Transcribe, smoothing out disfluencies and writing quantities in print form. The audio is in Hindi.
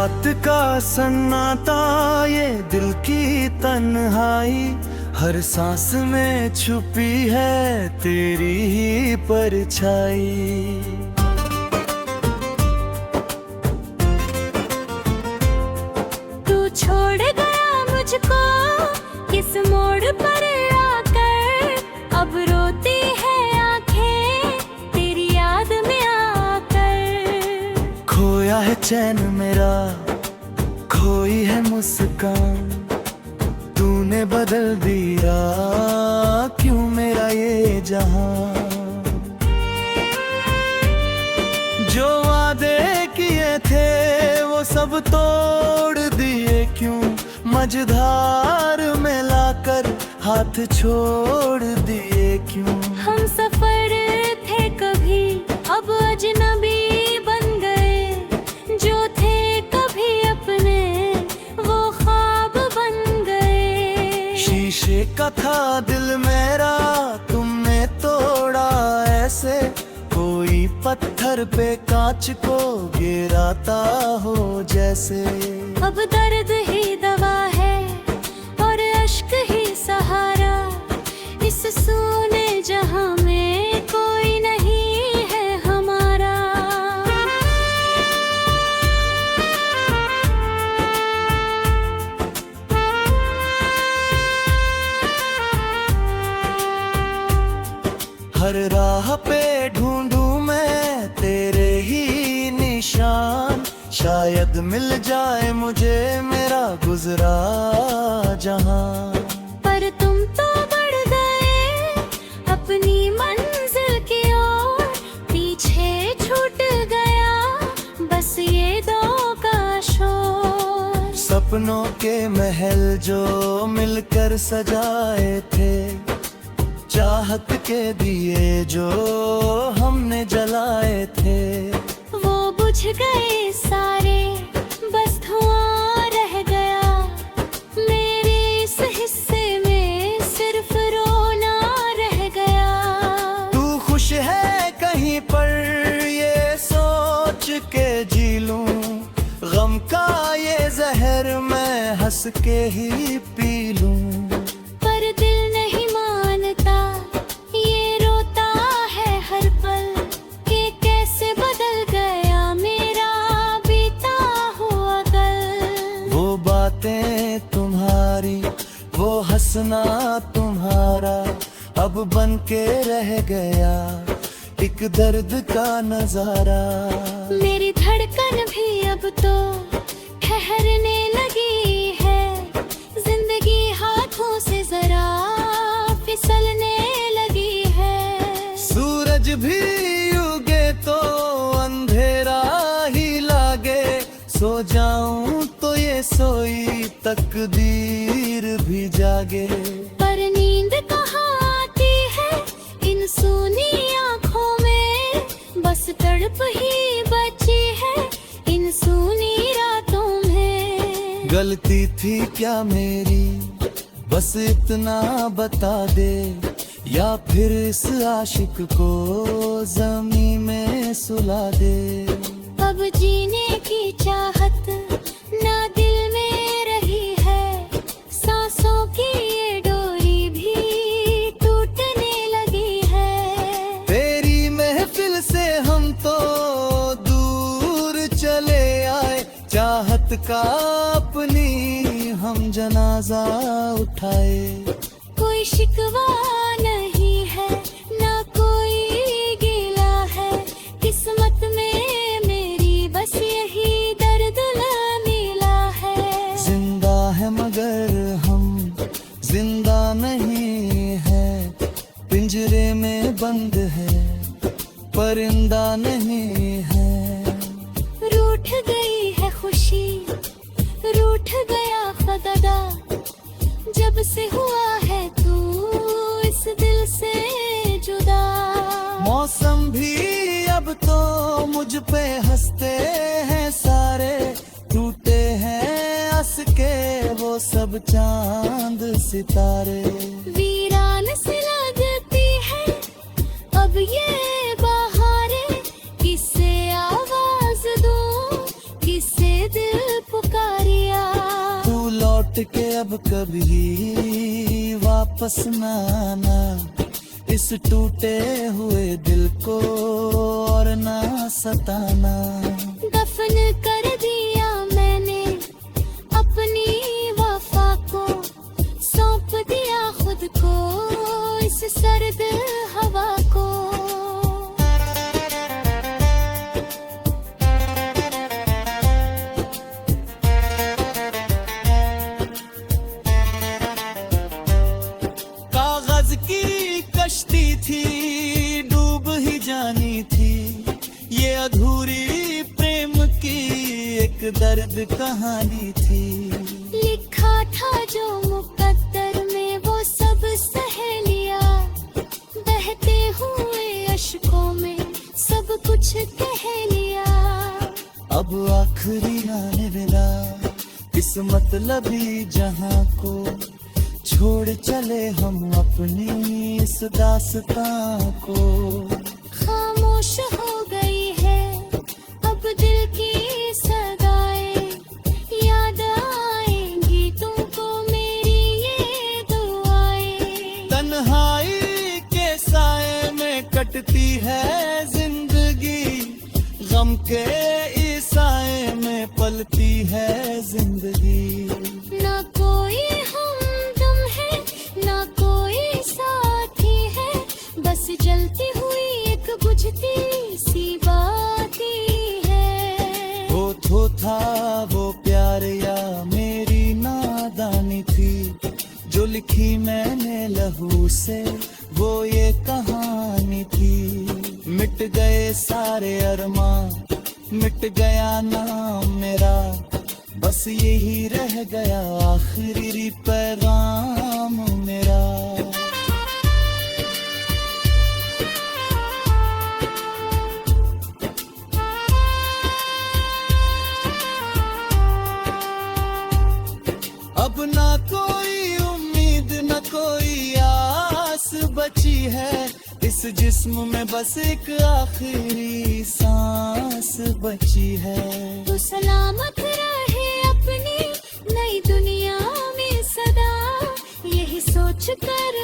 रात का सन्नाटा, ये दिल की तन्हाई, हर सांस में छुपी है तेरी ही परछाई। तू छोड़ गया मुझको किस मोड़ पर आकर, अब रोती है आंखें तेरी याद में आकर। खोया है चैन मेरा, खोई है मुस्कान, तूने बदल दिया क्यों मेरा ये जहां। जो वादे किए थे वो सब तोड़ दिए क्यों, मझधार में लाकर हाथ छोड़ दिए क्यों। हम सफर थे कभी अब अजनबी बन गए, जो थे कभी अपने वो ख्वाब बन गए। शीशे का था दिल मेरा, तुमने तोड़ा ऐसे, कोई पत्थर पे कांच को गिराता हो जैसे। अब दर्द ही दवा है और अश्क ही सहारा, इस सूने जहां में कोई नहीं है हमारा। हर राह पे ढूंढूं मैं तेरे ही निशान, शायद मिल जाए मुझे मेरा गुजरा जहां। पर तुम तो बढ़ गए अपनी मंजिल की ओर, पीछे छूट गया बस ये दो का शोर। सपनों के महल जो मिलकर सजाए थे, चाहत के दिए जो हमने जलाए थे, वो बुझ गए सारे बस धुआं रह गया। मेरे इस हिस्से में सिर्फ रोना रह गया। तू खुश है कहीं पर ये सोच के जी लूं, गम का ये जहर मैं हंस के ही पी लूं। पर दिल नहीं मानता, ये रोता है हर पल कि कैसे बदल गया मेरा बीता हुआ कल। वो बातें तुम्हारी, वो हंसना तुम्हारा, अब बन के रह गया एक दर्द का नजारा। मेरी धड़कन भी अब तो ठहरने लगी है, जिंदगी हाथों से जरा फिसलने लगी है। सूरज भी उगे तो अंधेरा ही लागे, सो जाऊं तो ये सोई तकदीर भी जागे। पर नींद कहाँ आती है इन सूनी आँखों में, बस तड़प ही बची है इन सूनी रातों में। गलती थी क्या मेरी बस इतना बता दे, या फिर इस आशिक को जमीन में सुला दे। अब जीने की चाहत ना दिल में रही है, सांसों की ये डोरी भी टूटने लगी है। तेरी महफिल से हम तो दूर चले आए, चाहत का अपनी हम जनाजा उठाए। कोई शिकवा नहीं है ना कोई गिला है, किस्मत में मेरी बस यही दर्द मिला है। जिंदा है मगर हम जिंदा नहीं है, पिंजरे में बंद है परिंदा नहीं है। रूठ गई है खुशी, रूठ गया खदा, जब से हुआ है तू इस दिल से जुदा। मौसम भी अब तो मुझ पे हंसते हैं सारे, टूटे हैं हंस के वो सब चांद सितारे। वीरान सी लगती है अब ये बहारें, किससे आवाज दूं, किससे दिल कभी वापस न आना इस टूटे हुए दिल को और ना सताना। दफन कर दिया मैंने अपनी वफा को, सौंप दिया खुद को इस सर्द हवा को। कागज की कश्ती थी डूब ही जानी थी, ये अधूरी प्रेम की एक दर्द कहानी थी। लिखा था जो मुकद्दर में वो सब सह लिया, बहते हुए अश्कों में सब कुछ कह लिया। अब आखिरी अलविदा इस मतलबी जहां को, छोड़ चले हम अपनी इस दास्तां को। खामोश हो गई है अब दिल की सदाएं, याद आएंगी तुमको मेरी ये दुआएं। तन्हाई के साए में कटती है जिंदगी, गम के इस साए में पलती है जिंदगी। ना कोई हमदम है ना कोई साथी है, बस जलती हुई एक बुझती सी बाती है। वो था वो प्यार या मेरी नादानी थी, जो लिखी मैंने लहू से वो ये कहानी थी। मिट गए सारे अरमां, मिट गया नाम मेरा, बस यही रह गया आखिरी पैगाम मेरा। अब ना कोई उम्मीद न कोई आस बची है, इस जिस्म में बस एक आखिरी सांस बची है। तू सलामत रहे अपनी नई दुनिया में सदा, यही सोच कर